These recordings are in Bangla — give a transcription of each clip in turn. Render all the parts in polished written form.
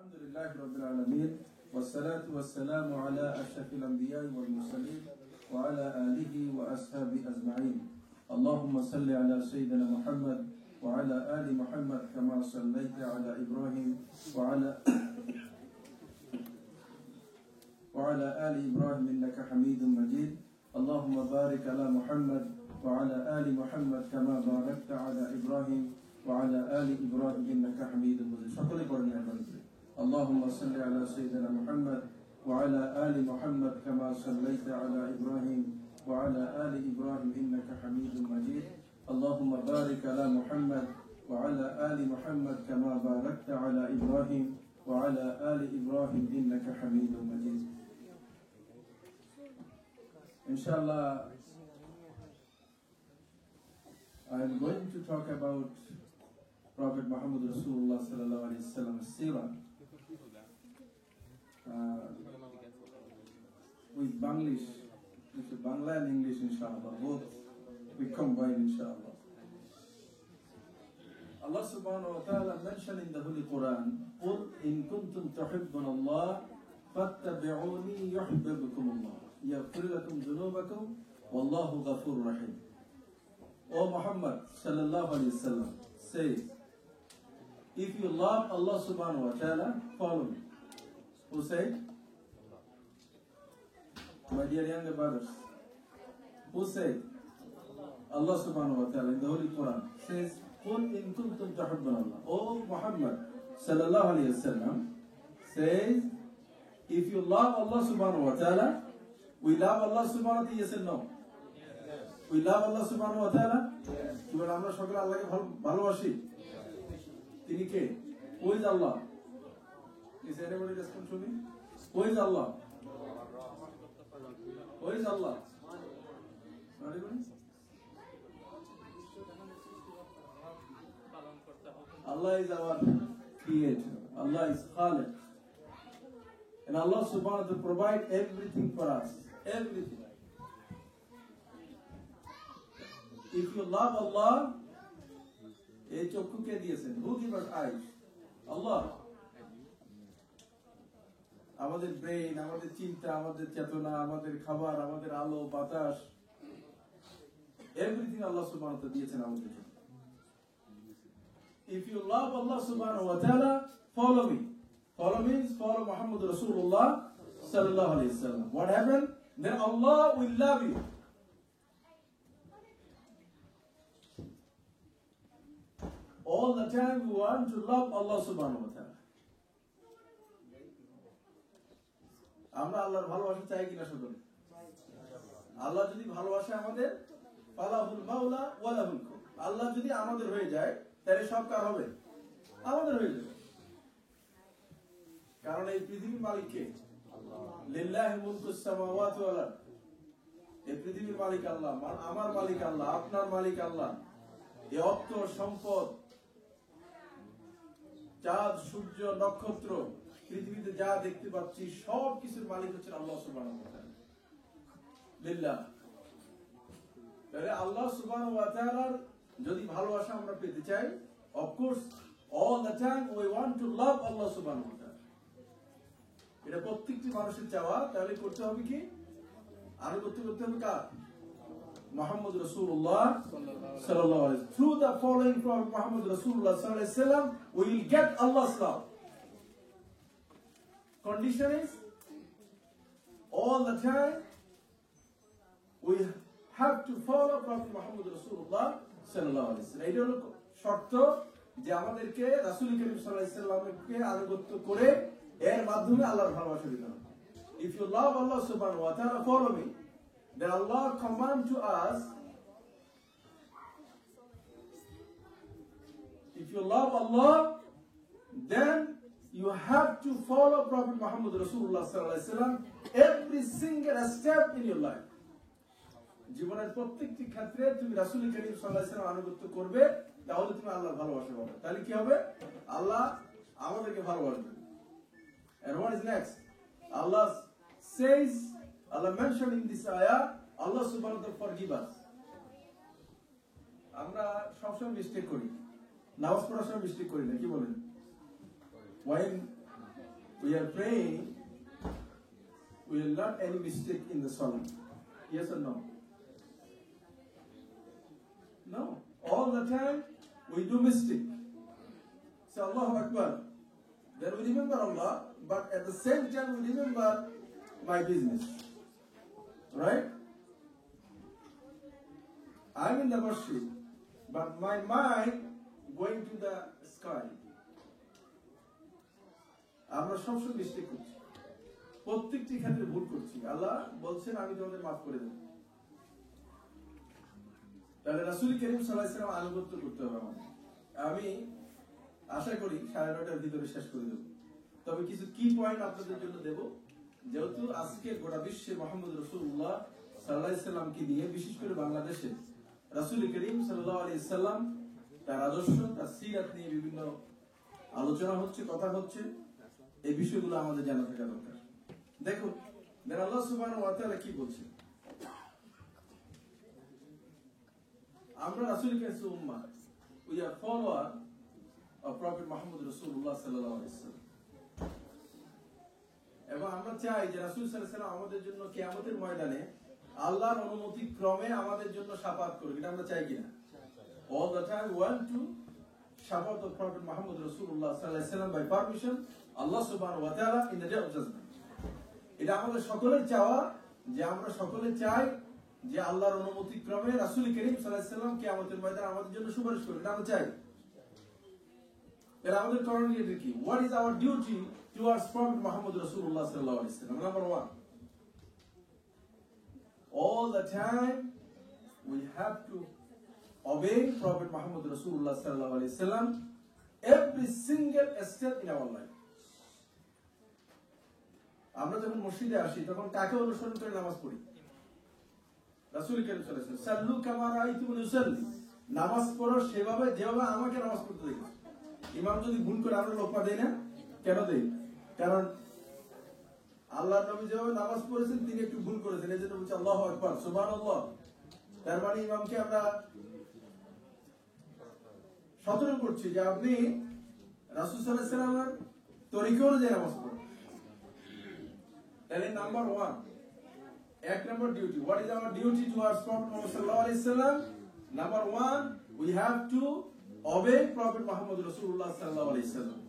Alhamdulillah Rabbil Alameen, wassalatu wassalamu ala ashrafil anbiya'i wal mursaleen wa ala alihi wa ashabihi ajma'in. Allahumma salli ala Sayyidina Muhammad wa ala ali Muhammad kama sallaita ala Ibrahim wa ala ali Ibrahim innaka Hamidum Majid. Allahumma barik ala Muhammad wa ala ali Muhammad kama barakta ala Ibrahim wa ala ali Ibrahim innaka Hamidum Majid. সকলে পড়েন আমিন। اللهم صل على سيدنا محمد وعلى آل محمد كما صليت على إبراهيم وعلى آل إبراهيم إنك حميد مجيد. اللهم بارك على محمد وعلى آل محمد كما باركت على إبراهيم وعلى آل إبراهيم إنك حميد مجيد. Inshallah, I am going to talk about Prophet Muhammad Rasulullah sallallahu alaihi wasallam's seerah. With Bangla and English, inshallah. Both we combine, inshallah. Allah subhanahu wa ta'ala mentioned in the Holy Quran, قُلْ إِن كُنْتُمْ تُحِبُّونَ اللَّهَ فَاتَّبِعُونِي يُحْبِبْكُمُ اللَّهُ يَغْفِرْ لَكُمْ ذُنُوبَكُمْ وَاللَّهُ غَفُورٌ رَحِيمٌ. O Muhammad sallallahu alayhi wa sallam says, if you love Allah subhanahu wa ta'ala, follow me. Who said? My dear younger brothers. Who said? Allah subhanahu wa ta'ala in the Holy Quran says, قُلْ إِن كُنْتُمْ تُحِبُّونَ اللَّهَ. O Muhammad sallallahu alayhi wa sallam says, if you love Allah subhanahu wa ta'ala, we love Allah subhanahu wa ta'ala, yes and no? We love Allah subhanahu wa ta'ala? Yes. Because আমরা সকলে আল্লাহকে ভালোবাসি। তিনি কে? Who is Allah? Is anybody respond to me? Who is Allah? Who is Allah? Not even? Allah is our creator. Allah is Khaliq. And Allah subhanahu wa ta'ala provide everything for us. Everything. If you love Allah, এই চক্ষু কে দিয়েছেন? Who gave us eyes? Allah. আমাদের ব্রেন, আমাদের চিন্তা, আমাদের চেতনা, আমাদের খাবার, আমাদের আলো, বাতাস, everything Allah subhanahu wa ta'ala দিয়েছেন আমাদের জন্য. If you love Allah subhanahu wa ta'ala, follow me. Follow means follow Muhammad Rasulullah sallallahu alayhi wa sallam. What happened? Then Allah will love you. All the time we want to love Allah subhanahu wa ta'ala. আমরা আল্লাহর ভালোবাসা চাই কিনা সকলে? আল্লাহ যদি ভালোবাসে আমাদের, ফালাহুল মাওলা ওয়া লাহুল কুল। আল্লাহ যদি আমাদের হয়ে যায়, তাহলে সব কার হবে? আমাদের হয়ে যাবে। কারণ এই পৃথিবীর মালিক কে? আল্লাহ। লিল্লাহি মুলকুস সামাওয়াতি ওয়াল আরদ। এই পৃথিবীর মালিক আল্লাহ, আমার মালিক আল্লাহ, আপনার মালিক আল্লাহ। এই অর্থ, সম্পদ, চাঁদ, সূর্য, নক্ষত্র, পৃথিবীতে যা দেখতে পাচ্ছি সব কিছুর মালিক হচ্ছেন আল্লাহ সুবহানাহু ওয়া তাআলা। লিল্লাহ। তাহলে আল্লাহ সুবহানাহু ওয়া তাআলার যদি ভালোবাসা আমরা পেতে চাই, of course all the time we want to love Allah subhanahu wa ta'ala. এটা প্রত্যেকটি মানুষের চাওয়া। তাহলে করতে হবে কি? আনুগত্য করতে হবে কার? Muhammad Rasulullah sallallahu alaihi wasallam. Through the following from Muhammad Rasulullah sallallahu alaihi wasallam, we will get Allah's love. Condition is, all the time we have to follow Prophet Muhammad Rasulullah sallallahu alaihi wasallam. এটা হলো শর্ত যে আমাদেরকে রাসূল করিম সাল্লাল্লাহু আলাইহি ওয়াসাল্লামকে আনুগত্য করে এর মাধ্যমে আল্লাহর ভালোবাসা দিতে হবে। If you love Allah subhanahu wa ta'ala, follow me. Then Allah command to us, if you love Allah, then you have to follow Prophet Muhammad Rasulullah sallallahu alaihi wasallam every single step in your life. জীবনের প্রত্যেকটি ক্ষেত্রে তুমি রাসূল করিম সাল্লাল্লাহু আলাইহি ওয়াসাল্লাম আনুগত্য করবে, তাহলে তুমি আল্লাহর ভালোবাসা পাবে। তাহলে কি হবে? আল্লাহ আমাদেরকে ভালোবাসবে। And what is next? Allah says, Allah mentioned in this ayah, Allah subhanahu wa ta'ala forgive us. আমরা সবসময় মিস্টেক করি, নামাজ পড়ার সময় মিস্টেক করি না, কি বলেন? When we are praying, we will not any mistake in the salah. Yes or no? No. All the time we do mistake. Say Allahu Akbar. Then we remember Allah, but at the same time we remember my business. Right? I'm in the masjid, but my mind going to the sky. আমরা সবসময় মিস্টেক করছি, প্রত্যেকটি ক্ষেত্রে ভুল করছি। আল্লাহ বলছেন আমি তোমাদের মাফ করে দেব। তাহলে রাসূল করিম সাল্লাল্লাহু আলাইহি ওয়াসাল্লাম আনুগত্য করতে হবে আমাদের। আমি আশা করি 9:30টার ভিতরে শেষ করে দেব। তবে কিছু কি পয়েন্ট আপনাদের জন্য দেব, যেহেতু আজকে গোটা বিশ্বে মুহাম্মদ রাসূলুল্লাহ সাল্লাল্লাহু আলাইহি ওয়াসাল্লামকে নিয়ে, বিশেষ করে বাংলাদেশে রাসূল করিম সাল্লাল্লাহু আলাইহি ওয়াসাল্লাম তার আদর্শ, তার সিরাত নিয়ে বিভিন্ন আলোচনা হচ্ছে, কথা হচ্ছে। এই বিষয়গুলো আমাদের জানা থাকা দরকার। দেখুন, আল্লাহ সুবহানাহু ওয়া তাআলা কি বলছেন, আমরা রাসূল কাছে উম্মাহ, we are follower of Prophet Muhammad Rasulullah sallallahu alaihi wasallam, এবং আমরা চাই যে রাসূল সাল্লাল্লাহু আলাইহি ওয়াসাল্লাম আমাদের জন্য কিয়ামতের ময়দানে আল্লাহর অনুমতি ক্রমে আমাদের জন্য শাফাত করুক। এটা আমরা চাই কিনা? All the time we want to shafaat of Prophet Muhammad Rasulullah sallallahu alaihi wasallam by permission Allah subhanahu wa ta'ala in the day of judgment. এটা আমাদের সকলের চাওয়া, যে আমরা সকলে চাই যে আল্লাহর অনুমতি ক্রমে রাসূল করিম সাল্লাল্লাহু আলাইহি ওয়াসাল্লাম কিয়ামতের ময়দানে আমাদের জন্য সুপারিশ করুন। এটা আমরা চাই। এর আমাদের করণীয় কি? What is our duty towards Prophet Muhammad Rasulullah sallallahu alaihi wasallam? Number 1, all the time we have to obey Prophet Muhammad Rasulullah sallallahu alaihi wasallam every single step in our life. আমরা যখন মসজিদে আসি তখন কাকে অনুসরণ করে নামাজ পড়ি? রাসূল করিম সাল্লাল্লাহু আলাইহি ওয়াসাল্লাম, সাল্লু কামা রাআইতুমুনি উসাল্লি, নামাজ পড়ো সেভাবে যেভাবে আমাকে নামাজ পড়তে দেখেছো। ইমাম যদি ভুল করে আমরা লোপা দেই না, কেন দেই? কারণ আল্লাহর নবী যেভাবে নামাজ পড়েছেন তিনি একটু ভুল করেছেন, এজন্য বলছি আল্লাহু আকবার, সুবহানাল্লাহ। তার মানে ইমামকে আমরা সতর্ক করছি যে আপনি রাসূল সাল্লাল্লাহু আলাইহি ওয়াসাল্লামের তরিকা অনুযায়ী নামাজ পড়ুন। তাহলে নাম্বার 1, এক নম্বর duty, what is our duty towards Prophet Muhammad sallallahu alaihi wasallam? Number 1, we have to obey Prophet Muhammad Rasulullah sallallahu alaihi wasallam.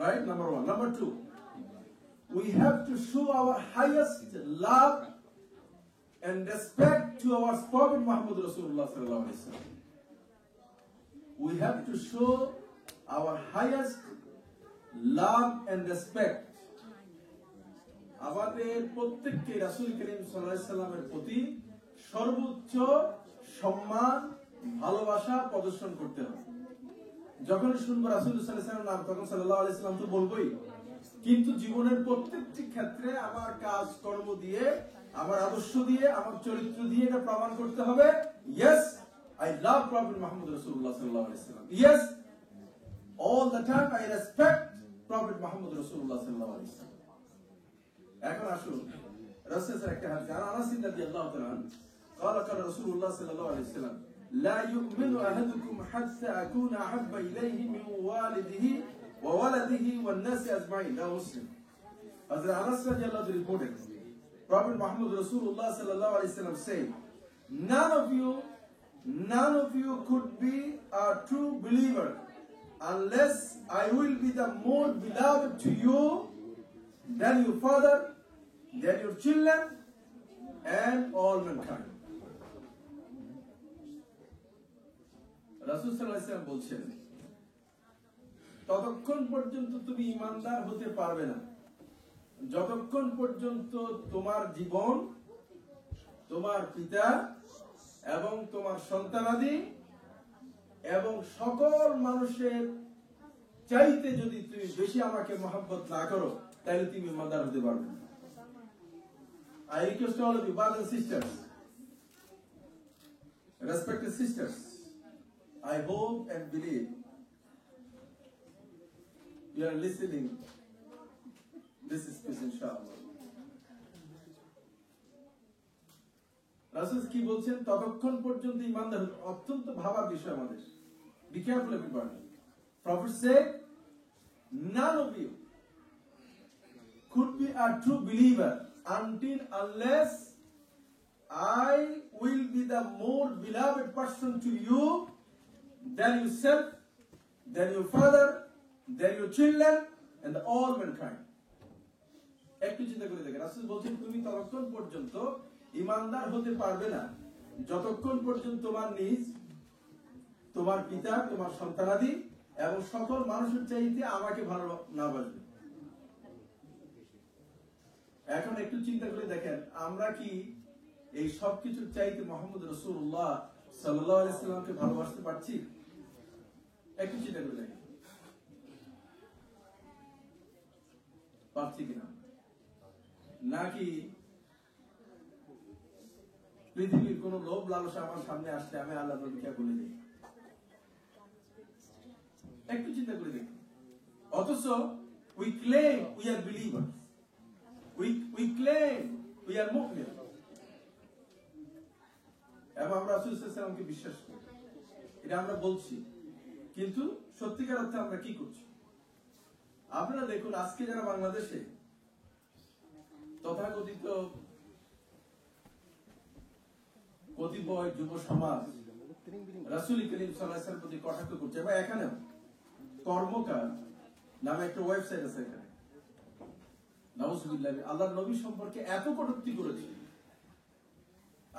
Right? Number 1. Number 2, we have to show our highest love and respect to our Prophet Muhammad Rasulullah sallallahu alaihi wasallam. We have to show our highest love and respect. আমাদের প্রত্যেককে রাসূল করিম সাল্লাল্লাহু আলাইহি ওয়াসাল্লামের প্রতি সর্বোচ্চ সম্মান, ভালোবাসা প্রদর্শন করতে হবে। যখন শুনবো রাসূল সাল্লাল্লাহু আলাইহি ওয়াসাল্লামের নাম, তখন সাল্লাল্লাহু আলাইহি ওয়াসাল্লাম তো বলবোই, কিন্তু জীবনের প্রত্যেকটি ক্ষেত্রে আমার কাজ কর্ম দিয়ে, আমার আদর্শ দিয়ে, আমার চরিত্র দিয়ে এটা প্রমাণ করতে হবে, yes I love Prophet Muhammad Rasulullah sallallahu alaihi wasallam, yes all the time I respect Prophet Muhammad Rasulullah sallallahu alaihi wasallam. এখন আসুন রাসূলের একটা হাদিস, আনাস রাদিয়াল্লাহু তাআলা قال قال رسول الله صلى الله عليه وسلم لا يؤمن احدكم حتى اكون احب اليه من والده وولده والناس اجمعين. ده مسلم. Hazrat Anas radiyallahu anhu reported, Prophet Muhammad Rasulullah sallallahu alaihi wasallam said, none of you could be a true believer unless I will be the more beloved to you than your father, than your children, and all mankind. রাসূল সাল্লাল্লাহু আলাইহি ওয়াসাল্লাম বলছেন, ততক্ষণ পর্যন্ত তুমি ঈমানদার হতে পারবে না যতক্ষণ পর্যন্ত তোমার জীবন, তোমার পিতা এবং তোমার সন্তানাদি এবং সকল মানুষের চাইতে যদি তুমি বেশি আমাকে মহব্বত না করো, তাহলে তুমি ঈমানদার হতে পারবে না। I request all of you, brothers and sisters, respected sisters, I hope and believe you are listening this speech, inshallah. রাসূল কি বলছেন? ততক্ষণ পর্যন্ত ঈমানদার, অত্যন্ত ভাবার বিষয় আমাদের। Be careful everybody. Prophet said, none of you could be a true believer until unless I will be the more beloved person to you than yourself, than your father, than your children, and all mankind. একটু চিন্তা করে দেখেন, রাসূল বলছেন তুমি ততক্ষণ পর্যন্ত ঈমানদার হতে পারবে না যতক্ষণ পর্যন্ত তোমার নিজ, তোমার পিতা, তোমার সন্তানাদি এবং সকল মানুষের চাইতে আমাকে ভালো না বাসবে। এখন একটু চিন্তা করে দেখেন, আমরা কি এই সব কিছুর চাইতে মুহাম্মদ রাসূলুল্লাহ সাল্লাল্লাহু আলাইহি সাল্লামকে ভালোবাসতে পারছি? একটু চিন্তা করে দেখেন, পারছি কিনা? নাকি পৃথিবীর কোন লোভ লালসা আমার সামনে আসলে আমি আল্লাহ নবীকে বলে দিই? একটু চিন্তা করে দেখুন। অথচ we claim we are believers, we claim we are মুমিন, এবং আমরা রাসূল সাল্লাল্লাহু আলাইহি ওয়াসাল্লামকে বিশ্বাস করি, এটা আমরা বলছি, কিন্তু সত্যিকার অর্থে আমরা কি করছি? আপনারা দেখুন, আজকে যারা বাংলাদেশে তথাকথিত কতিপয় যুব সমাজ রাসূল করিম সাল্লাল্লাহু আলাইহি ওয়াসাল্লামের প্রতি কটাক্ষ করছে, এবং এখানে কর্মকার নামে একটা ওয়েবসাইট আছে, এখানে নাউজুবিল্লাহ আল্লাহর নবী সম্পর্কে এত কটূক্তি করেছে।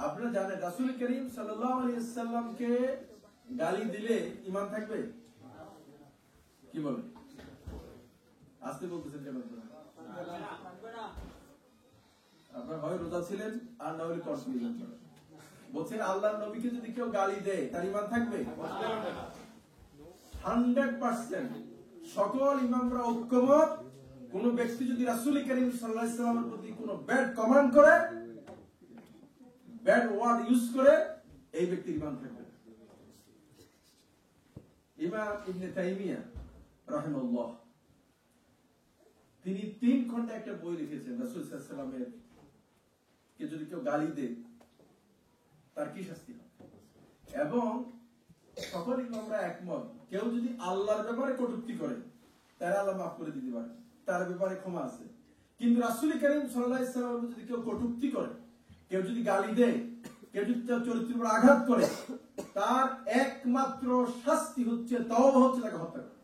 আপনারা জানেন রাসূল করিম সাল্লাল্লাহু আলাইহি ওয়াসাল্লামকে গালি দিলে ঈমান থাকবে? কি বলেন? আজকে বলতেছেন কেন? আপনারা হয় রোজা ছিলেন আর না হলে কষ্ট নিলেন। বলছেন আল্লাহর নবীকে যদি কেউ গালি দেয় তার ঈমান থাকবে? 100% সকল ইমামরা ঐক্যমত, কোন ব্যক্তি যদি রাসূল করিম সাল্লাল্লাহু আলাইহি ওয়াসাল্লামের প্রতি কোন ব্যাড কমেন্ট করে, ব্যাড ওয়ার্ড ইউজ করে, এই ব্যক্তির ঈমান থাকবে। ইমাম ইবনে তাইমিয়া রাহিমাহুল্লাহ তিনি 3 খণ্ডে একটা বই লিখেছেন, রাসূল সাল্লাল্লাহু আলাইহি ওয়াসাল্লামের কে যদি কেউ গালি দেয় তার কি শাস্তি হবে, এবং সকল ইমামরা একমত, কেউ যদি আল্লাহর ব্যাপারে কটূক্তি করে তার আল্লাহ মাফ করে দিতে পারে, তার ব্যাপারে ক্ষমা আছে। কিন্তু রাসূল করিম সাল্লাল্লাহু আলাইহি ওয়াসাল্লাম যদি কেউ কটূক্তি করে, কেউ যদি গালি দেয়, কেউ যদি তার চরিত্রের উপর আঘাত করে, তার একমাত্র শাস্তি হচ্ছে তওবা, হচ্ছে তাকে হত্যা করা।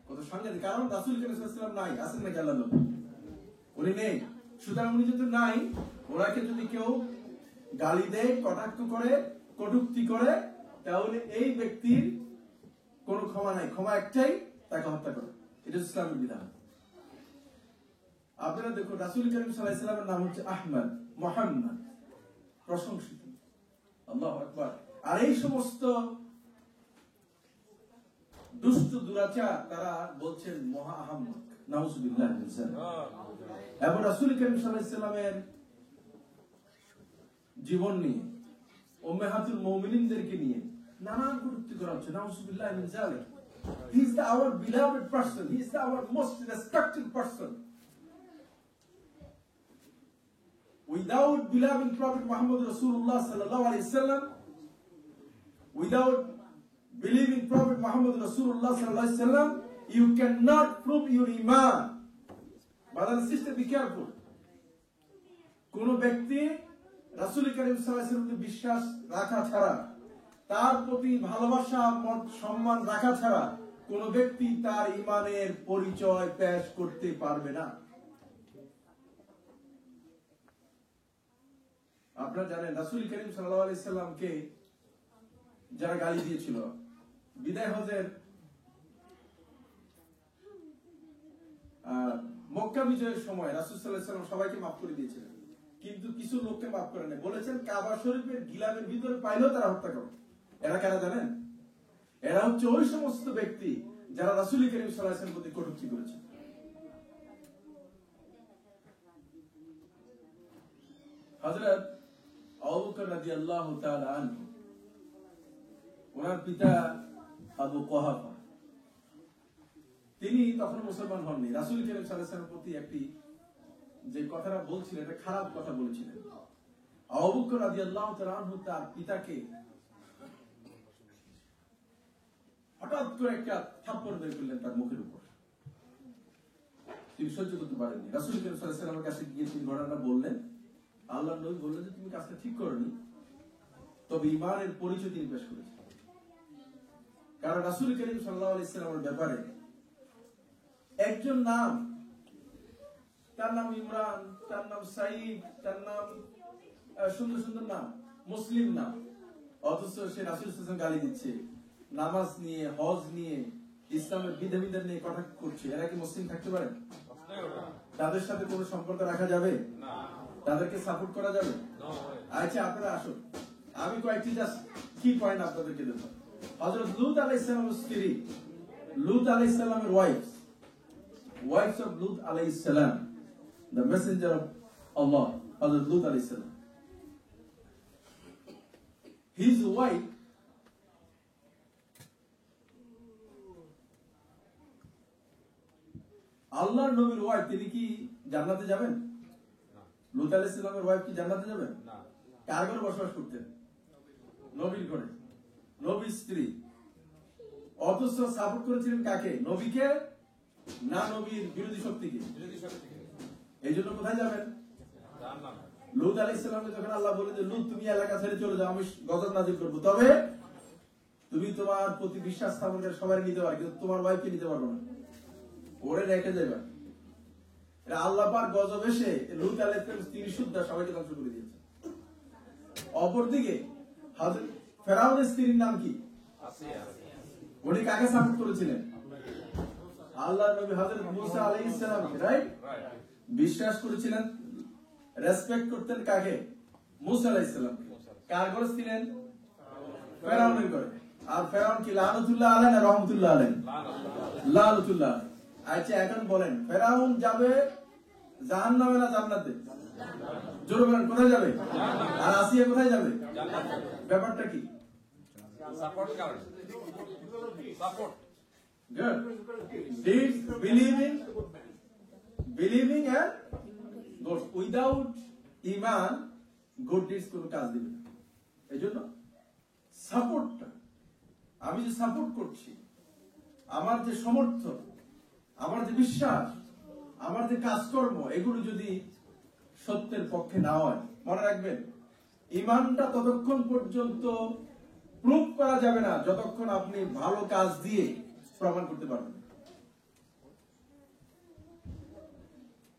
কত সাংঘাতিক! কারণ রাসূল করিম সাল্লাল্লাহু আলাইহি ওয়াসাল্লাম নাই, আছেন নাকি আল্লাহর নবী? উনি নেই। সুতরাং উনি যদি নাই, ওনাকে যদি কেউ গালি দেয়, কটাক্ষ করে, কটূক্তি করে, তাহলে এই ব্যক্তির কোনো ক্ষমা নাই, ক্ষমা একটাই, তাকে হত্যা করে। এটা ইসলামের বিধান। আপনারা দেখুন, রাসূল করিম সাল্লাল্লাহু আলাইহি ওয়াসাল্লামের নাম হচ্ছে আহমদ, মুহাম্মদ, প্রশংসিত। আল্লাহু আকবার। আর এই সমস্ত দুষ্ট দুরাচার তারা বলছেন মহা আহমদ, নাউজুবিল্লাহ মিন যালিক। এবং রাসূল করিম সাল্লাল্লাহু আলাইহি ওয়াসাল্লামের জীবন নিয়ে, উম্মাহাতুল মুমিনিনদেরকে নিয়ে নানান কটূক্তি করা হচ্ছে, নাউজুবিল্লাহ মিন যালিক। He is our beloved person, he is our most respected person. Without beloved Prophet Muhammad Rasulullah sallallahu alaihi wasallam, without believing Prophet Muhammad Rasulullah sallallahu alaihi wasallam, you cannot prove your iman. Brother and sister, be careful. কোন ব্যক্তি রাসূল করিম সাল্লাল্লাহু আলাইহি ওয়াসাল্লামের বিশ্বাস রাখা ছাড়া, তার প্রতি ভালোবাসা, সম্মান রাখা ছাড়া কোন ব্যক্তি তার ঈমানের পরিচয় পেশ করতে পারবে না। আপনারা জানেন রাসূল করিম সাল্লাল্লাহু আলাইহি সাল্লামকে যারা গালি দিয়েছিল, বিদায় হজের মক্কা বিজয়ের সময় রাসূল সাল্লাল্লাহু আলাইহি সাল্লাম সবাইকে মাফ করে দিয়েছিলেন, কিন্তু কিছু লোককে মাফ করে নাই। বলেছেন কাবা শরীফের গিলাফের ভিতরে পাইলেও তারা হত্যা করে। এরা কারা জানেন? এরা হচ্ছে ওই সমস্ত ব্যক্তি যারা রাসূল করিম সাল্লাল্লাহু আলাইহি ওয়াসাল্লামের প্রতি কটূক্তি করেছে। হযরত আবু বকর রাদিয়াল্লাহু তাআলা আনহু, ওনার পিতা আবু কুহাফা, তিনি তখন মুসলমান হননি। রাসূল করিম সাল্লাল্লাহু আলাইহি ওয়াসাল্লামের প্রতি একটি যে কথাটা বলছিলেন, এটা খারাপ কথা বলেছিলেন। আবু বকর রাদিয়াল্লাহু তাআলা আনহু তার পিতাকে হঠাৎ করে একটা থাপ্পড় বের করলেন তার মুখের উপর। তিনি সহ্য করতে পারেননি। রাসূল করিম সাল্লাল্লাহু আলাইহি ওয়াসাল্লামের কাছে গিয়ে তিনি ঘটনাটা বললেন। আল্লাহর নবী বললেন যে তুমি কাজটা ঠিক করনি, তবে ঈমানের পরিচয় তিনি পেশ করেছেন। কারণ রাসূল করিম সাল্লাল্লাহু আলাইহি ওয়াসাল্লামের ব্যাপারে একজন নাম, তার নাম ইমরান, তার নাম সাঈদ, তার নাম সুন্দর সুন্দর নাম, মুসলিম নাম, অথচ সে রাসূল সাল্লাল্লাহু আলাইহি ওয়াসাল্লাম গালি দিচ্ছে, নামাজ নিয়ে, হজ নিয়ে, ইসলামের বিধিবিধান নিয়ে কথা করছে। এরা কি মুসলিম থাকতে পারে? তাদের সাথে কোনো সম্পর্ক রাখা যাবে? তাদেরকে সাপোর্ট করা যাবে? আচ্ছা, আপনারা আসুন, আমি কয়েকটি জাস্ট কি পয়েন্ট আপনাদেরকে দেব। হযরত লূত আলাইহিস সালামের স্ত্রী, লূত আলাইহিস সালামের wives of Lut alayhi salam, the messenger of Allah, Hazrat Lut alayhi salam. His wife আল্লাহর নবীর ওয়াইফ, তিনি কি জান্নাতে যাবেন? লূত আলাইহিস সালামের ওয়াইফ কি জান্নাতে যাবেন? না। কার ঘরে বসবাস করতেন? নবীর ঘরে, নবীর স্ত্রী। অথচ সাপোর্ট করেছিলেন কাকে? নবীকে না নবীর বিরোধী শক্তিকে? এই জন্য কোথায় যাবেন? লূত আলাইহিস সালামকে যখন আল্লাহ বলে যে লূত তুমি এলাকা ছেড়ে চলে যাও, আমি গজব নাযিল করব, তবে তুমি তোমার প্রতি বিশ্বাস স্থাপন করে সবাই নিতে পারবে, কিন্তু তোমার ওয়াইফকে নিতে পারবে না, ওরে রেখে যাবে। আল্লাহ পাক গজব এসে লূত আলাইহিস সালাম তিনি শুদ্ধ সবাইকে ধ্বংস করে দিয়েছে। অপরদিকে হযরত ফেরাউনের স্ত্রীর নাম কি? আসিয়া। উনি কাকে সাপোর্ট করেছিলেন? আল্লাহর নবী হযরত মুসা আলাইহিস সালাম, রাইট? বিশ্বাস করেছিলেন, রেসপেক্ট করতেন কাকে? মুসা আলাইহিস সালাম। কার ঘরে ছিলেন? ফেরাউনের ঘরে। আর ফেরাউন কি লানাতুল্লাহ আলাইহি না রাহমাতুল্লাহ আলাইহি? লানাতুল্লাহ। আচ্ছা, এখন বলেন ফেরাউন যাবে জাহান্নামে না জান্নাতে? জোরে বলেন, কোথায় যাবে? আর আসিয়া কোথায় যাবে? জান্নাতে। ব্যাপারটা কি? সাপোর্ট করে, support. Good. Deeds, believing and good. Without iman, good deeds কোনো কাজ দিবে না। এই জন্য সাপোর্টটা, আমি যে সাপোর্ট করছি, আমার যে সমর্থন, আমার যে বিশ্বাস, আমার যে কাজকর্ম, এগুলো যদি সত্যের পক্ষে না হয়, মনে রাখবেন ইমানটা ততক্ষণ পর্যন্ত প্রুভ করা যাবে না যতক্ষণ আপনি ভালো কাজ দিয়ে প্রমাণ করতে পারবেন।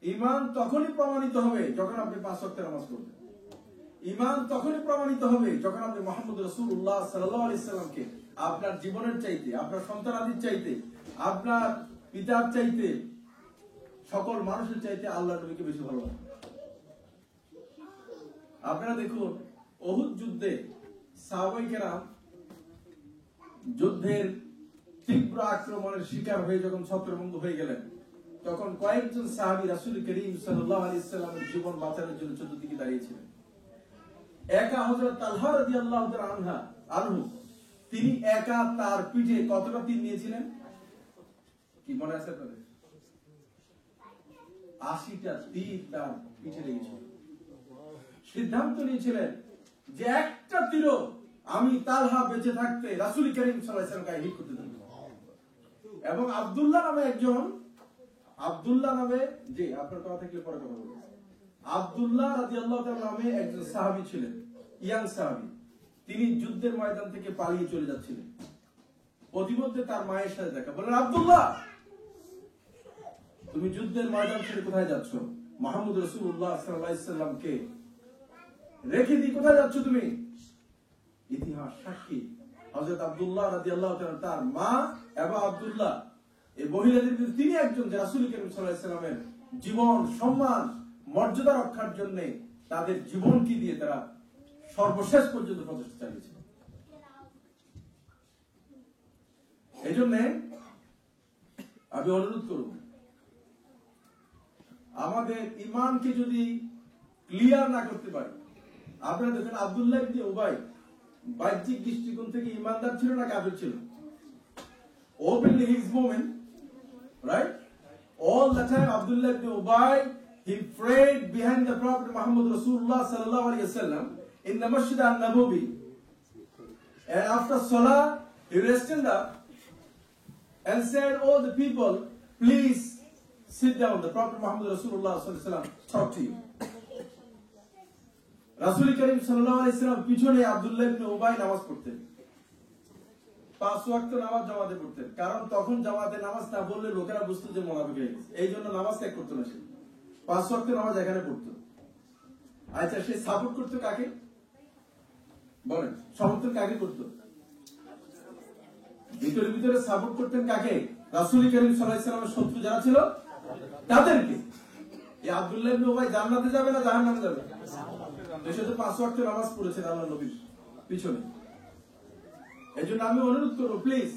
ঈমান তখনই প্রমাণিত হবে যখন আপনি 5 ওয়াক্ত নামাজ পড়বেন। ঈমান তখনই প্রমাণিত হবে যখন আপনি মুহাম্মদ রাসূলুল্লাহ সাল্লাল্লাহু আলাইহি সাল্লামকে আপনার জীবনের চাইতে, আপনার সন্তানাদির চাইতে, আপনার পিতার চাইতে, সকল মানুষের চাইতে আল্লাহর নবীকে বেশি ভালোবাসেন। আপনারা দেখুন, উহুদ যুদ্ধে সাহাবায়ে কেরাম যুদ্ধের তীব্র আক্রমণের শিকার হয়ে যখন ছত্রভঙ্গ হয়ে গেলেন, তখন কয়েকজন সাহাবী রাসূল করিম সাল্লাল্লাহু আলাইহি সাল্লামের জীবন বাঁচানোর জন্য চতুর্দিকে দাঁড়িয়েছিলেন। একা হযরত তালহা রাদিয়াল্লাহু তাআলা আনহু, তিনি একা তার পিঠে কতটা তীর নিয়েছিলেন কি মনে আছে আপনাদের? 80টা তীর তার পিঠে লেগেছিল। সিদ্ধান্ত নিয়েছিলেন যে একটা তীরও আমি তালহা বেঁচে থাকতে রাসূল করিম সাল্লাল্লাহু আলাইহি ওয়াসাল্লামকে হিট করতে দেব। এবং আব্দুল্লাহ নামে একজন, আব্দুল্লাহ নামে, জি আপনার কথা থাকলে পরে কথা বলবো, আব্দুল্লাহ রাদিয়াল্লাহু তাআলা নামে একজন সাহাবী ছিলেন, ইয়াং সাহাবী। তিনি যুদ্ধের ময়দান থেকে পালিয়ে চলে যাচ্ছিলেন। প্রতিমধ্যে তার মায়ের সাথে দেখা, বলেন আব্দুল্লাহ তুমি যুদ্ধের ময়দান ছেড়ে কোথায় যাচ্ছ? মুহাম্মদ রাসূলুল্লাহ সাল্লাল্লাহু আলাইহি সাল্লামকে রেখে দিয়ে কোথায় যাচ্ছ তুমি? ইতিহাস সাক্ষী হযরত আব্দুল্লাহ রাদিয়াল্লাহু তাআলা, তার মা এবং আব্দুল্লাহ, এই মহিলাদের ভিতরে তিনি একজন যে রাসূল করিম সাল্লাল্লাহু আলাইহি সাল্লামের জীবন, সম্মান, মর্যাদা রক্ষার জন্য তাদের জীবনকে দিয়ে তারা সর্বশেষ পর্যন্ত প্রচেষ্টা চালিয়েছে। এই জন্য আমি অনুরোধ করব, আমাদের ঈমানকে যদি ক্লিয়ার না করতে পারি, আপনারা দেখেন আব্দুল্লাহ ইবনে উবাই বাহ্যিক দৃষ্টিকোণ থেকে ঈমানদার ছিল না কাফের ছিল? Openly he is mu'min, right? All the time Abdullah ibn Ubay, he prayed behind the Prophet Muhammad Rasulullah sallallahu alaihi wasallam in the Masjid al-Nabawi, and after Salah he rested up and said, "Oh the people, please sit down, the Prophet Muhammad Rasulullah sallallahu alaihi wasallam talk to you. রাসূল করিম সাল্লাল্লাহু আলাইহি ওয়াসাল্লাম পিছনে আব্দুল্লাহ ইবনে উবাই নামাজ পড়তেন। 5 ওয়াক্ত নামাজ জামাতে পড়তেন, কারণ তখন জামাতে নামাজ না পড়লে লোকেরা বুঝতো যে মুনাফিক হয়ে গেছে, এই জন্য নামাজ ত্যাগ করতো না। সে 5 ওয়াক্ত নামাজ এখানে পড়তো। আচ্ছা, সে সাপোর্ট করতো কাকে বলেন? সমর্থন কাকে করতো? ভিতরে ভিতরে সাপোর্ট করতেন কাকে? রাসূল করিম সাল্লাল্লাহু আলাইহি ওয়াসাল্লামের শত্রু যারা ছিল তাদেরকে। এই আব্দুল্লাহ ইবনে উবাই জান্নাতে যাবে না জাহান্নামে যাবে? সে তো 5 ওয়াক্ত নামাজ পড়েছেন আল্লাহর নবীর পিছনে। এজন্য আমি অনুরোধ করব, প্লিজ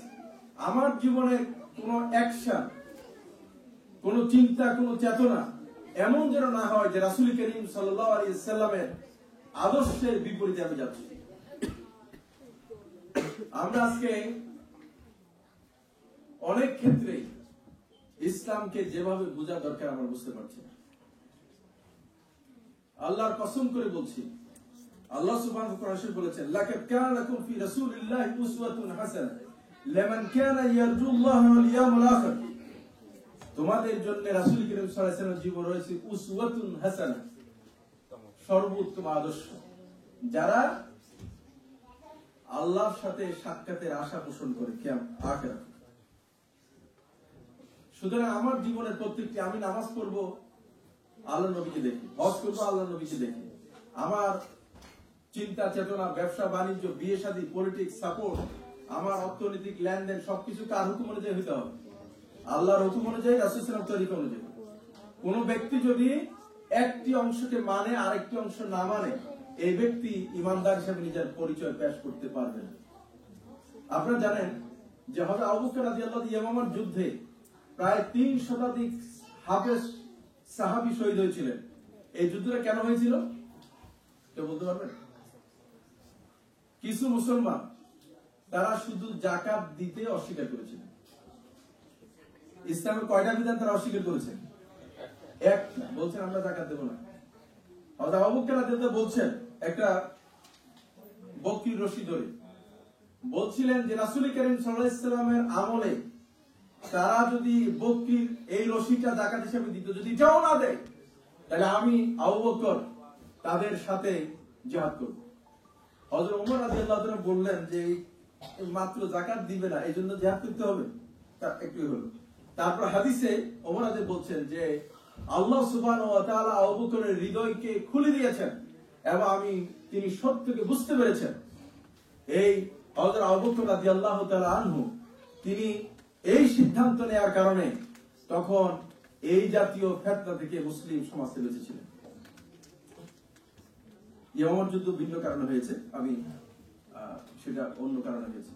আমার জীবনে কোনো অ্যাকশন, কোনো চিন্তা, কোনো চেতনা এমন যেন না হয় যে রাসূল করিম সাল্লাল্লাহু আলাইহি ওয়াসাল্লামের আদর্শের বিপরীতে আমি যাচ্ছি। আমরা আজকে অনেক ক্ষেত্রে ইসলামকে যেভাবে বোঝা দরকার আমরা বুঝতে পারছি না। আল্লাহর কসম করে বলছি, আল্লাহ সুবহানাহু ওয়া তাআলা বলেছেন, লাকাদ কানা লাকুম ফি রাসূলিল্লাহি উসওয়াতুন হাসানাহ লিমান কানা ইয়ারজুল্লাহ ওয়াল ইয়াউমাল আখির। তোমাদের জন্য রাসূল করিম সাল্লাল্লাহু আলাইহি ওয়াসাল্লামের জীবন রয়েছে উসওয়াতুন হাসানাহ, সর্বোত্তম আদর্শ, যারা আল্লাহর সাথে সাক্ষাতের আশা পোষণ করে কিয়ামত আখিরাত। সুতরাং আমার জীবনের প্রত্যেকটি, আমি নামাজ পড়বো আল্লাহর নবীকে দেখি, হজ করবো আল্লাহর নবীকে দেখি, আমার চিন্তা চেতনা, ব্যবসা বাণিজ্য, বিয়ে শাদী, পলিটিক্স, সাপোর্ট, আমার অর্থনৈতিক লেনদেন সবকিছু কার হুকুম অনুযায়ী হইতে হবে? আল্লাহর হুকুম অনুযায়ী, রাসূল সাল্লাল্লাহু আলাইহি ওয়াসাল্লামের তরিকা অনুযায়ী। কোন ব্যক্তি যদি একটি অংশকে মানে আরেকটি অংশ না মানে, এই ব্যক্তি ইমানদার হিসেবে নিজের পরিচয় পেশ করতে পারবে না। আপনারা জানেন যে হযরত আবু বকর রাদিয়াল্লাহু আনহু ইয়ামামার যুদ্ধে প্রায় 3 শতাধিক হাফেজ সাহাবী শহীদ হয়েছিলেন। এই যুদ্ধটা কেন হয়েছিল কেউ বলতে পারবেন? কিছু মুসলমান তারা শুধু যাকাত দিতে অস্বীকার করেছিলেন। ইসলামের কয়টা বিধান তারা অস্বীকার করেছেন? একটা, বলছেন আমরা যাকাত দেব না। হযরত আবু বকর রাদিয়াল্লাহু আনহু বলছেন, একটা বকরির রশি ধরে বলছিলেন যে রাসূল করিম সাল্লাল্লাহু আলাইহি ওয়াসাল্লামের আমলে তারা যদি বকরির এই রশিটা যাকাত হিসেবে দিত, যদি এটাও না দেয়, তাহলে আমি আবু বকর তাদের সাথে জিহাদ করব। হযরত ওমর রাদিয়াল্লাহু আনহু বললেন যে মাত্র যাকাত দিবে না, এই জন্য জিহাদ করতে হবে? তা একটু হলো। তারপর হাদিসে ওমর রাদিয়াল্লাহু বলছেন যে আল্লাহ সুবহানাহু ওয়া তাআলা আবু বকরের হৃদয়কে খুলে দিয়েছেন এবং তিনি সত্যকে বুঝতে পেরেছেন। এই হযরত আবু বকর রাদিয়াল্লাহু তাআলা আনহু তিনি এই সিদ্ধান্ত নেওয়ার কারণে তখন এই জাতীয় ফিতনা থেকে মুসলিম সমাজ বেঁচেছিলেন। ইয়ামামার যুদ্ধ ভিন্ন কারণে হয়েছে, আমি সেটা অন্য কারণে হয়েছে,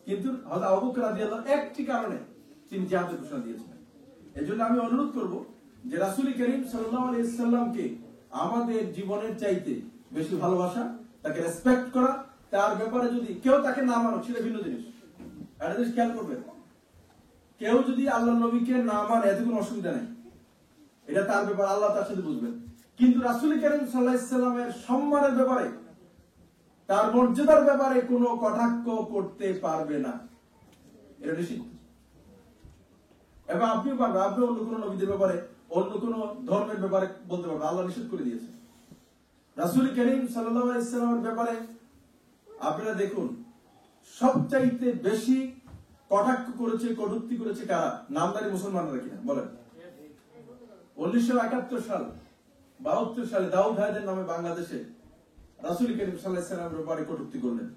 কিন্তু হযরত আবু বকর রাদিয়াল্লাহু একটি কারণে তিনি জিহাদের ঘোষণা দিয়েছিলেন। এজন্য আমি অনুরোধ করব যে রাসূল করিম সাল্লাল্লাহু আলাইহি ওয়াসাল্লামকে আমাদের জীবনের চাইতে বেশি ভালোবাসা, তাকে রেসপেক্ট করা, তার ব্যাপারে যদি কেউ তাকে না মানে সেটা ভিন্ন জিনিস। একটা জিনিস খেয়াল করবেন, কেউ যদি আল্লাহর নবীকে না মানে এতে কোনো অসুবিধা নেই, এটা তার ব্যাপার, আল্লাহ তার সাথে বুঝবেন। কিন্তু রাসূল করিম সাল্লাল্লাহু আলাইহি ওয়াসাল্লামের সম্মানের ব্যাপারে, তার মর্যাদার ব্যাপারে কোনো কটাক্ষ করতে পারবে না, এটা নিষিদ্ধ। এবং আপনিও পারবেন, আপনি অন্য কোনো নবীদের ব্যাপারে, অন্য কোনো ধর্মের ব্যাপারে বলতে পারবেন, আল্লাহ নিষেধ করে দিয়েছে। রাসূল করিম সাল্লাল্লাহু আলাইহি ওয়াসাল্লামের ব্যাপারে আপনারা দেখুন, সবচাইতে বেশি কটাক্ষ করেছে, কটূক্তি করেছে কারা? নামদারি মুসলমানরা কিনা বলেন? 1971 সাল 72 সালে দাউদ হায়দের নামে বাংলাদেশে রাসূল করিম সাল্লাল্লাহু আলাইহি ওয়াসাল্লামের ব্যাপারে কটূক্তি করলেন।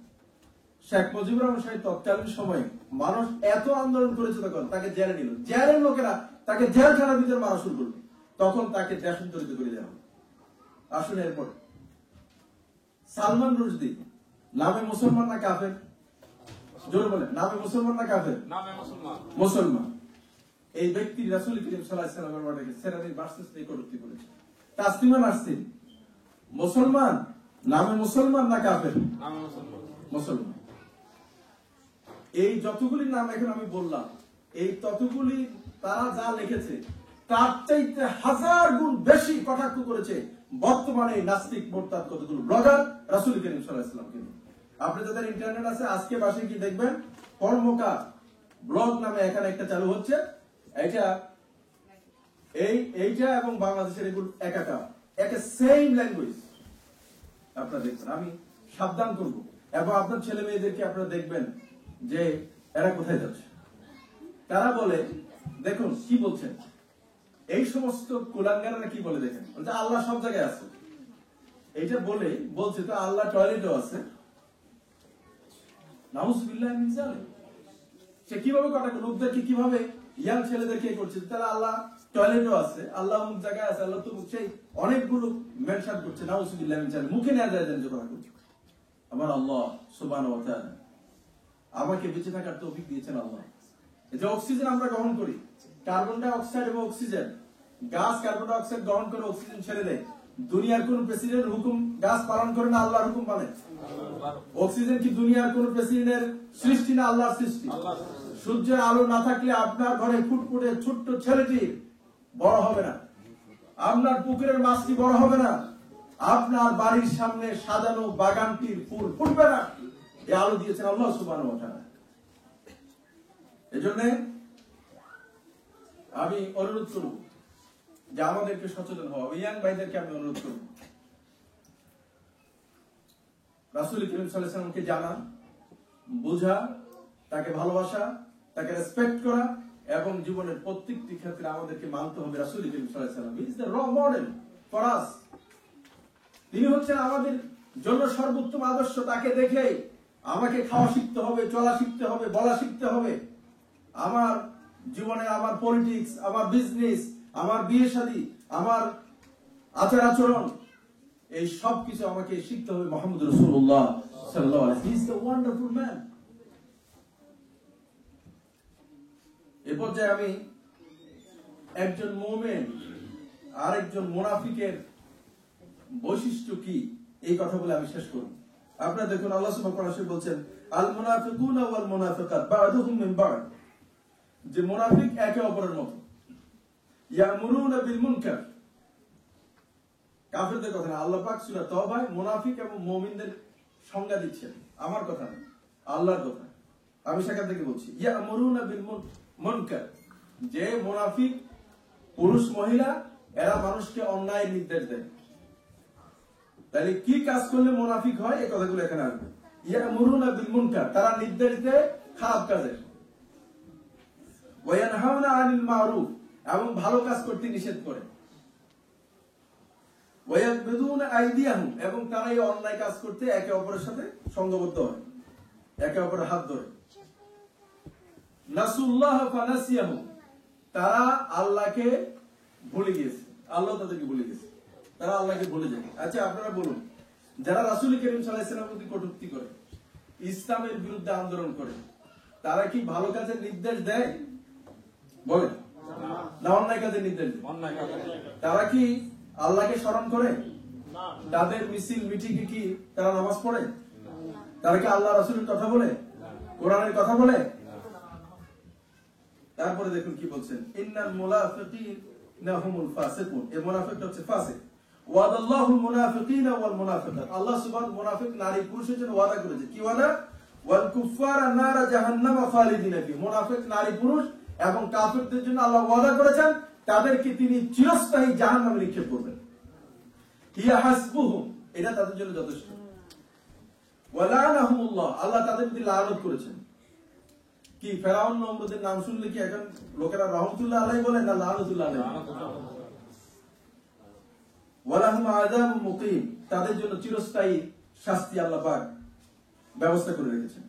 শেখ মুজিবুর রহমান সাহেব তৎকালীন সময়ে মানুষ এত আন্দোলন করেছে, তখন তাকে জেলে নিল, জেলের লোকেরা তাকে জেলখানার ভিতরে মারা শুরু করলো, তখন তাকে দেশান্তরিত করে দেওয়া হলো। আসুন এরপর সালমান রুশদি নামে মুসলমান না কাফের? জোরে বলেন, নামে মুসলমান না কাফের? নামে মুসলমান। মুসলমান। এই ব্যক্তি রাসূল করিম সাল্লাল্লাহু আলাইহি ওয়াসাল্লামের ব্যাপারে সেরানির ভার্সেস নিয়ে কটূক্তি করেছে। তাসলিমা নাসরিন মুসলমান, নামে মুসলমান না কাফের? নামে মুসলমান। মুসলমান। এই যতগুলি নাম এখন আমি বললাম, এই ততগুলি তারা যা লিখেছে তার চাইতে 1000 গুণ বেশি কটাক্ষ করেছে বর্তমানে নাস্তিক মোরতাদ কতগুলো ব্লগার রাসূল করিম সাল্লাল্লাহু আলাইহি ওয়াসাল্লামকে। আপনি যাদের ইন্টারনেট আছে, আজকে বাসে কি দেখবেন, কর্মকার ব্লগ নামে এখানে একটা চালু হচ্ছে। এটা এইটা এবং বাংলাদেশের এগুলো একা সেম ল্যাঙ্গুয়েজ আপনারা দেখবেন। আমি সাবধান করব এবং আপনার ছেলে মেয়েদেরকে আপনারা দেখবেন যে এরা কোথায় যাচ্ছে। তারা বলে, দেখুন কি বলছেন, এই সমস্ত কুলাঙ্গাররা কি বলে দেখেন, বলছে আল্লাহ সব জায়গায় আছে। এইটা বলছে তো আল্লাহ টয়লেটও আছে। নাউজুবিল্লাহ মিন যালিক। সে কিভাবে লোকদেরকে কিভাবে ইয়াং ছেলেদেরকে করছে, তারা আল্লাহ টয়লেটও আছে, আল্লাহ অমুক জায়গায় আছে, আল্লাহ তো সেই অনেকগুলো মেনশন করছে। নাউজুবিল্লাহ মিন যালিক। মুখে নেওয়া যায় যে কথা করছে। আমার আল্লাহ সুবহানাহু ওয়া তাআলা আমাকে বেঁচে থাকার তৌফিক দিয়েছেন। আল্লাহ এই যে অক্সিজেন আমরা গ্রহণ করি, কার্বন ডাই অক্সাইড এবং অক্সিজেন, গাছ কার্বন ডাই অক্সাইড গ্রহণ করে অক্সিজেন ছেড়ে দেয়। দুনিয়ার কোন প্রেসিডেন্ট হুকুম গাছ পালন করে না আল্লাহর হুকুম মানে? অক্সিজেন কি দুনিয়ার কোন প্রেসিডেন্টের সৃষ্টি না আল্লাহর সৃষ্টি? সূর্যের আলো না থাকলে আপনার ঘরে ফুটফুটে ছোট্ট ছেলেটি বড় হবে না, আপনার পুকুরের মাছটি বড় হবে না, আপনার বাড়ির সামনে সাজানো বাগানটির ফুল ফুটবে না। এই আলো দিয়েছেন আল্লাহ সুবহানাহু ওয়া তাআলা। এজন্য আমি অনুরোধ করব যে আমাদেরকে সচেতন হওয়া, ইয়াং ভাইদেরকে আমি অনুরোধ করব, রাসূল করিম সাল্লাল্লাহু আলাইহি ওয়াসাল্লামকে জানা, বোঝা, তাকে ভালোবাসা, তাকে রেসপেক্ট করা এবং জীবনের প্রত্যেকটি ক্ষেত্রে আমাদেরকে মানতে হবে রাসূল করিম সাল্লাল্লাহু আলাইহি ওয়াসাল্লাম। হি ইজ দ্য র মডেল ফর আস। তিনি হচ্ছেন আমাদের জন্য সর্বোত্তম আদর্শ। তাকে দেখে আমাকে খাওয়া শিখতে হবে, চলা শিখতে হবে, বলা শিখতে হবে। আমার জীবনে আমার পলিটিক্স, আমার বিজনেস, আমার বিয়ে শাদী, আমার আচার আচরণ, এই সব কিছু আমাকে শিখতে হবে মুহাম্মদ রাসূলুল্লাহ সাল্লাল্লাহু আলাইহি ওয়াসাল্লাম। He is the wonderful man. এই পর্যায়ে আমি একজন মুমিন আর একজন মুনাফিকের বৈশিষ্ট্য কি এই কথা বলে আমি শেষ করব। আপনারা দেখুন আল্লাহ সুবহানাহু ওয়া তাআলা বলছেন, আল মুনাফিকুনা ওয়াল মুনাফিকাত বা'দুহুম মিন বা'দ, যে মুনাফিক একে অপরের মতো। ইয়ামুরুনা বিল মুনকার, কাফেরদের কথা না, আল্লাহ পাক সূরা তাওবায় মুনাফিক এবং মুমিনদের সংজ্ঞা দিচ্ছেন। আমার কথা না, আল্লাহর কথা। আমি সেখান থেকে বলছি, ইয়ামুরুনা বিল মুনকার, যে মুনাফিক পুরুষ মহিলা এরা মানুষকে অন্যায় নির্দেশ দেয়। তাহলে কি কাজ করলে মুনাফিক হয় এই কথাগুলো এখানে আসবে। ইয়ামুরুনা বিল মুনকার, তারা নির্দেশ দেয় খারাপ কাজের। ওয়া ইয়ানহাউনা আনিল মারুফ, এবং ভালো কাজ করতে নিষেধ করে। ওয়া ইয়াকবিদুনা আইদিয়াহুম, এবং তারা এই অন্যায় কাজ করতে একে অপরের সাথে সংঘবদ্ধ হয়, একে অপরের হাত ধরে। নাসুল্লাহ ফানাসিয়াহুম, তারা আল্লাহকে ভুলে গিয়েছে, আল্লাহ তাদেরকে ভুলে গেছে, তারা আল্লাহকে ভুলে যায়। আচ্ছা আপনারা বলুন, যারা রাসূল করিম সাল্লাল্লাহু আলাইহি ওয়াসাল্লামের প্রতি কটূক্তি করে, ইসলামের বিরুদ্ধে আন্দোলন করে, তারা কি ভালো কাজের নির্দেশ দেয়? বলেন না, অন্যায় কাজের নির্দেশ দেয়। তারা কি আল্লাহকে স্মরণ করে? তাদের মিছিল মিটিংয়ে কি তারা নামাজ পড়ে? তারা কি আল্লাহ রাসূলের কথা বলে, কোরআনের কথা বলে? তারপরে দেখুন কি বলছেন, ইন্নাল মুনাফিকিনা হুমুল ফাসিকুন, এই মুনাফিকটা হচ্ছে ফাসিক। ওয়াদাল্লাহুল মুনাফিকিনা ওয়াল মুনাফিকাত, আল্লাহ সুবহানাহু মুনাফিক নারী পুরুষের জন্য ওয়াদা করেছে। কি ওয়াদা? ওয়াল কুফারা নারা জাহান্নামা খালিদিনা ফি, মুনাফিক নারী পুরুষ এবং কাফিরদের জন্য আল্লাহ ওয়াদা করেছেন তাদেরকে তিনি চিরস্থায়ী জাহান্নামে নিক্ষেপ করবেন। হিয়া হাসবুহুম, এটা তাদের জন্য যথেষ্ট। ওয়া লানাহুমুল্লাহ, আল্লাহ তাদের প্রতি লানত করেছেন। কি ফেরাউন নমরুদের নাম শুনলে কি এখন লোকেরা রহমতুল্লাহ আলাইহি বলে না লানাতুল্লাহ আলাইহি? ওয়া লাহুম আযাবুম মুকিম, তাদের জন্য চিরস্থায়ী শাস্তি আল্লাহ পাক ব্যবস্থা করে রেখেছেন।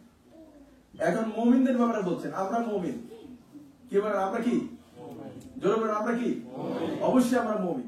এখন মুমিনদের ব্যাপারে বলছেন, আমরা মুমিন। কি বলেন? আমরা কি? জোরে বলেন, আমরা কি? অবশ্যই আমরা মুমিন।